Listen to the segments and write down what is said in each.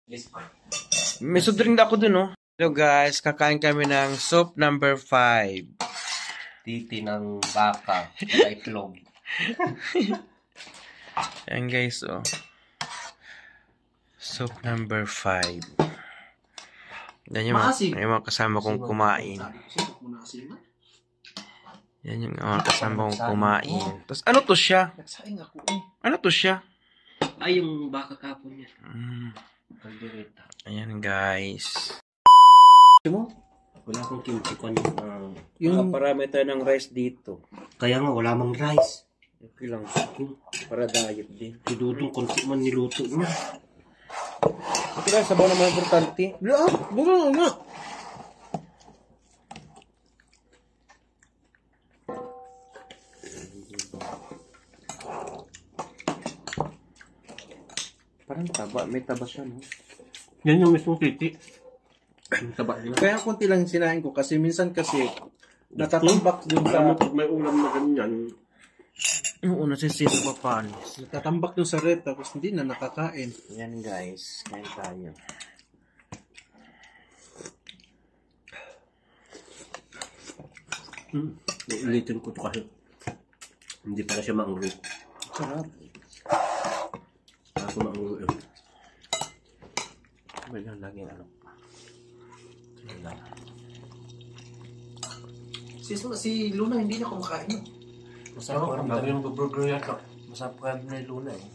May soft drink na ako dun, oh. Hello guys, kakain kami ng soup number 5. Titi ng baka, itlog. Ayan guys, oh. Soup number 5. Yan yung mga kasama kong kumain. Yan yung mga kasama kong kumain. Tapos ano to siya? Ano to siya? Ay, yung baka kapon niya. Ayan guys. Wala akong kimchi ko. Yung parami tayo ng rice dito. Kaya nga, wala mang rice. Okay lang. Para diet din. Si Dudong, konti man niluto niya. Okay lang, sabaw naman importante. Buka nga. Parang taba, may taba siya, no? Yan yung mismong titi. Taba niya. Kaya konti lang sinain ko kasi minsan kasi natatambak dun sa may ulam na ganyan. Oo, nasisira pa panis. natatambak dun sa rep tapos hindi na nakakain. Yan guys, kain tayo. Ulitin ko to kasi hindi para siya maangro. Sarap. Ako maangro eh. May lang laging ano. Si Luna hindi na kumakain. Masarap Ang dami yung burger yata. Masarap ka na Luna eh.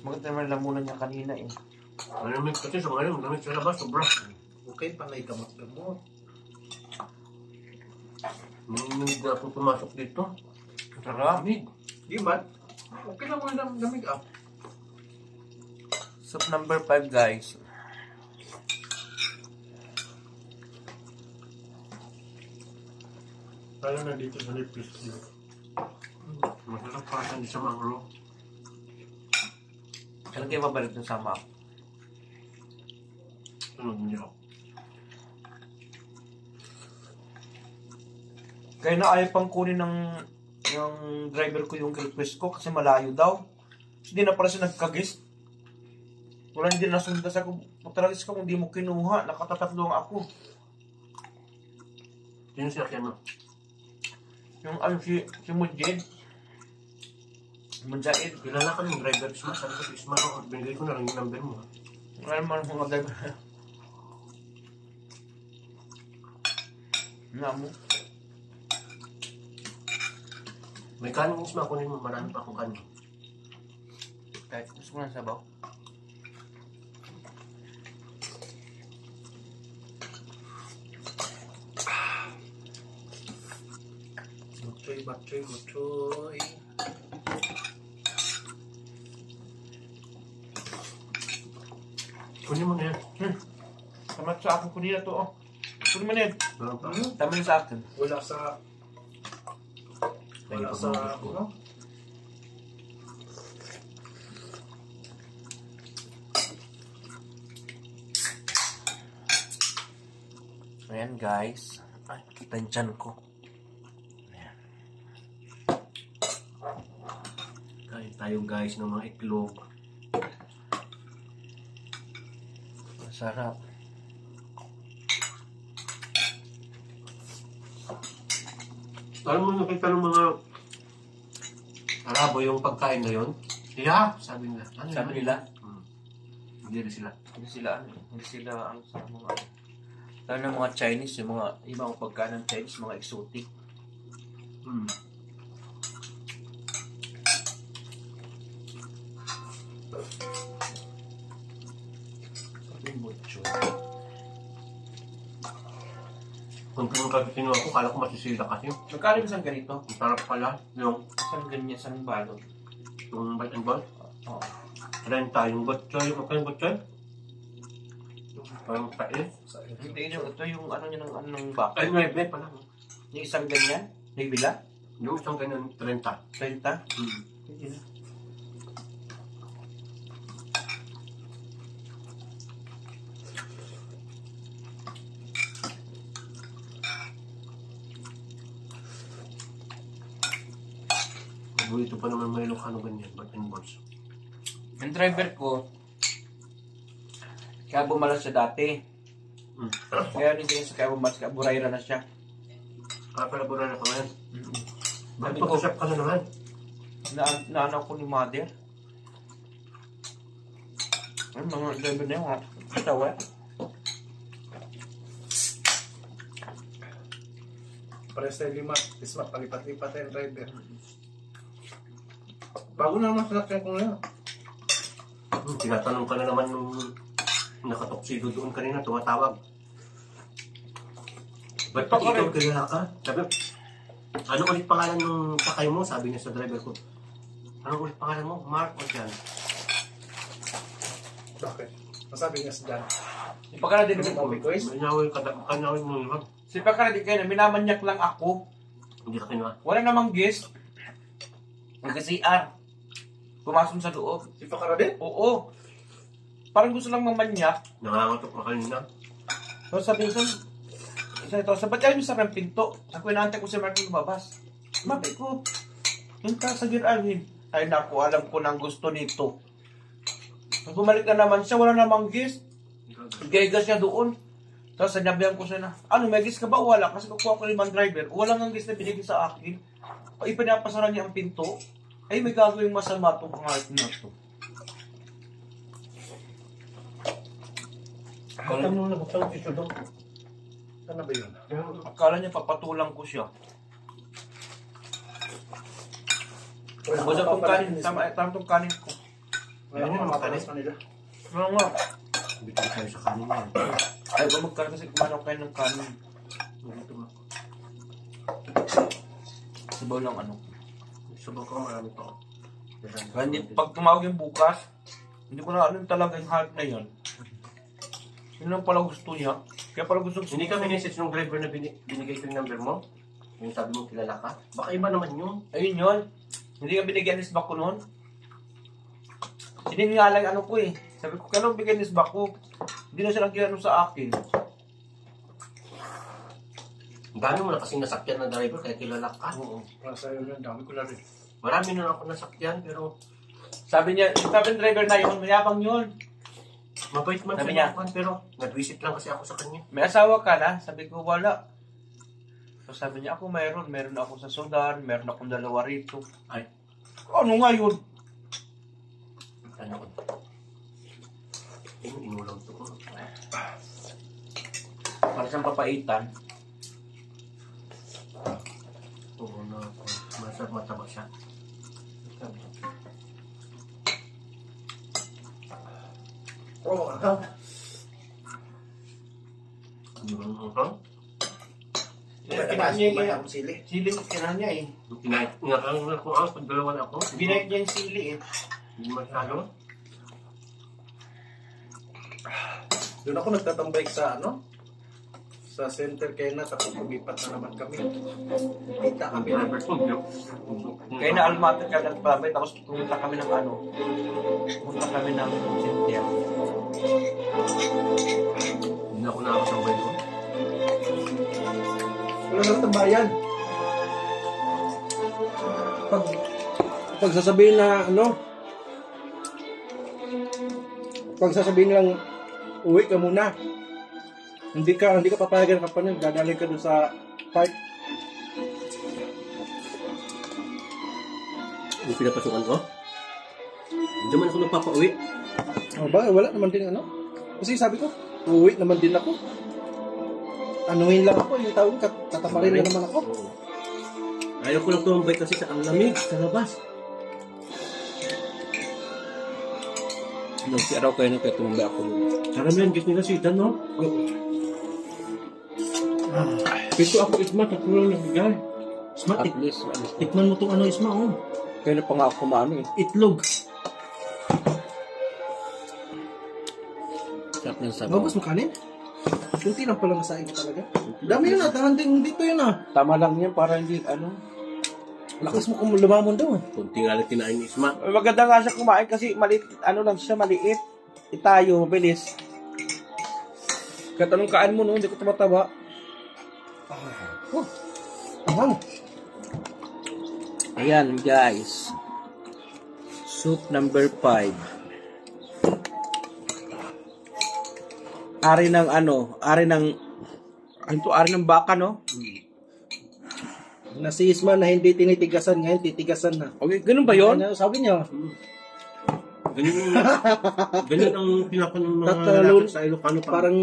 Maganda naman lamunan niya kanina eh. Malamig kasi sa ngayon, malamig sa labas, sobra. Okay, panay gamot-gamot. Malamig na ako pumasok dito. Sarap. Di ba? Okay lang mo lang lamig ah. Soup number 5 guys. Tayo na dito sa Lipis. Masarap pa sa sa mangro. Kailan kayo mabalik ng sama? Sunod niyo. Kaya na ayaw pang kunin ng yung driver ko yung request ko kasi malayo daw. Hindi na pala siya nagkagis. Wala hindi nasundan sa ko. Matalagis ka kung hindi mo kinuha. Nakatatatlo ako. Sino siya kaya no? Yung ano si Mujid. Mujid. Kilala ka ng driver Isma. Sabi ko Isma, binigay ko na lang yung number mo. Wala naman mga driver. Nga mo. May kanin Isma, kunin mo. Marami pa akong kanin. Kahit gusto ko na sabaw. Batchoy. Kunin mo na yan. Tama sa akin ko nila to oh. Kunin mo na yan. Tama yun sa akin. Wala sa ano? Ayan guys. Ay, kita yung tiyan ko. Kain tayo guys ng mga itlog. Masarap. Alam mo nakita ng mga Arabo yung pagkain na yun? Yeah, sabi nila. Ano Sabi yun? nila? Hindi rin sila. Hindi sila ang sa mga lalo ng mga Chinese, yung mga ibang pagkain ng Chinese, mga exotic. Sabi mucho. Kung kinuha ko, kala ko masisila kasi. Magkano isang ganito? Ang sarap pala. Yung Isang balot. yung bite and ball. Oo. 30 yung butchoy. Magkano yung butchoy? Parang pait. Hindi yun, ito yung ano niya ng baka. Ay, 9 pala. Yung isang ganyan, may bila? Yung isang ganyan, 30. 30? Hindi na. Ito pa naman may Ilocano ganyan, bite and balls. Ang driver ko, kaya bumalas siya dati. Kaya hindi siya kaya bumalas, kaya burayra na siya. Palabura na ka ngayon. Bakit Sabi ko, pag-usap ka na naman? naano ko ni mother. Ay, mga driver na yun, ha? Katawa. Pares tayo 5. Isma, palipat-lipat tayo driver. Bago na naman sasakyan ko ngayon. Tinatanong ka na naman nung nakatoksido doon kanina, tumatawag. Ba't Pa ka ikaw rin. kilala ka? Sabi, ano ulit pangalan nung sakay mo? Sabi niya sa driver ko. Ano ulit pangalan mo? Mark o Jan? Bakit? Masabi niya sa dyan. Di pa ka na din namin Sabi ko is, Kanawin mo naman. Si pa ka na din kayo na minamanyak lang ako. Hindi ka kinuha. Wala namang guest. Nag-CR. Pumasok sa loob. si Pakarabin? Oo. Parang gusto lang mamanyak. Nangangatok na kanina. So sabi ko, isa ito, sabat kayo sa ng pinto. Ako inaantay ko si Mark lumabas. Mabi ko, hinta sa giralhin. Ay naku, alam ko nang gusto nito. Pag bumalik na naman siya, wala namang guest. Gaya siya doon. Tapos sanabihan ko siya na, ano, may guest ka ba? Wala. Kasi kukuha ko limang driver. Wala nang guest na binigay sa akin. Ipinapasara niya ang pinto. Ay, may gagawing masama itong pangalit na ito. Alam mo na, buksan ang tissue doon. Ano ba yun? Akala niya papatulang ko siya. Wala itong kanin. Tama itong kanin ko. Wala mo na matalas Manila. Ano nga? Bigyan tayo sa kanina. Ay, ba magkaroon kasi kumano kayo ng kanin. Sabaw lang ano. Sabaw ka, marami to. Kaya hindi, pag tumawag yung bukas, hindi ko na alam talaga yung heart na yun. Yun lang pala gusto niya. Kaya pala gusto Hindi ka message ng driver na binigay ko yung number mo? Yung sabi mo kilala ka? Baka iba naman yun. Ayun yun. Hindi ka binigyan ni Sbak ko noon. Siningalang ano ko eh. Sabi ko, kailan bigyan ni Sbak ko? Hindi na siya nagkilano sa akin. Ang dami mo na kasing nasakyan ng driver kaya kilala ka. Oo. Para sa'yo yun, dami ko na rin. Marami na ako nasakyan pero Sabi niya, sabi ng driver na yun, mayabang yun. mabait man Sabi siya niya, naman pero nag-visit lang kasi ako sa kanya. may asawa ka na? Sabi ko, wala. So sabi niya, ako mayroon. Meron ako sa Sudan, meron akong 2 rito. Ay, Ano nga yun? ano ko? Inulang to ko. Para siyang papaitan. Oo na ako. Mataba siya. Oo, ano? Kinain niya Kumain yung akong sili. sili, kinain niya eh. Inakang ko ako pag dalawa na ako. Binaik niya yung sili eh. Hindi masyado. Doon ako nagtatambay sa ano? Sa center kaya na, tapos lumipat na naman kami. Kita Ang kami. driver ko, Kaya na almater ka nagpabay, tapos pumunta kami ng ano. Pumunta kami ng Cynthia. Hindi ako nakakasabay ko. Wala lang tambayan. Pag sasabihin na ano, pag sasabihin lang uwi ka muna. Hindi ka papayagan ka pa nun, dadalhin ka doon sa park. Yung pinapasukan ko? Hindi man ako nagpapauwi. Oh, ba? Wala naman din ano. Kasi sabi ko, uwi naman din ako. Anuhin lang ako, yung tawag, tatamarin na naman ako. Oo. Ayaw ko lang tumambay kasi sa ang lamig, sa labas. Nagsiaraw kayo na kaya tumambay ako. Karamihan git nila sitan, no? Pito ako Isma, tatlo lang nagbigay. Isma, At least, tikman mo itong ano Isma, oh. kaya na pa nga ako kumaano eh. Itlog. Sarap ng sabaw. Mabos mo kanin? Kunti lang palang masain ko talaga. Dami yun ah, dahanding dito yun ah. Tama lang yan para hindi ano. Lakas mo kung lumamon daw ah. Kunti nga lang kinain ni Isma. Maganda nga siya kumain kasi maliit, ano lang siya, maliit. Itayo, mabilis. Kahit anong kaan mo, no? Hindi ko tumataba. Ahang. Ayan, guys. Soup number 5. ari ng ari ng baka, no? Nasisma na hindi tinitigasan, ngayon titigasan na. Okay, ganun ba yun? Ano sabi niya? Ganyan ang pinapanon ng mga Tatalon. lalaki sa Ilocano. Parang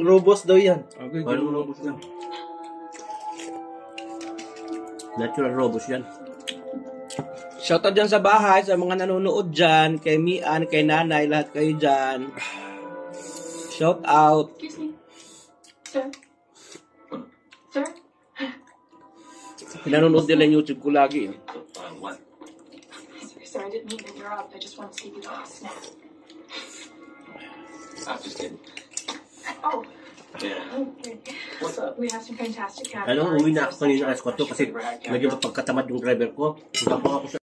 robos daw yan. Okay, Parang robos yan. Natural robos yan. Shoutout dyan sa bahay, sa mga nanonood dyan, kay Mian, kay Nanay, lahat kayo dyan. Shoutout. Excuse me. Sir? Sir? Pinanonood nila yung YouTube ko lagi. Sir, I didn't mean to interrupt. I just wanted to give you a snack. I'm just kidding. Oh. Yeah. Okay. What's up? We have some fantastic Ano, categories. uwi na ako kanina alas 4 kasi medyo mapagkatamad yung driver ko. Tapos ako sa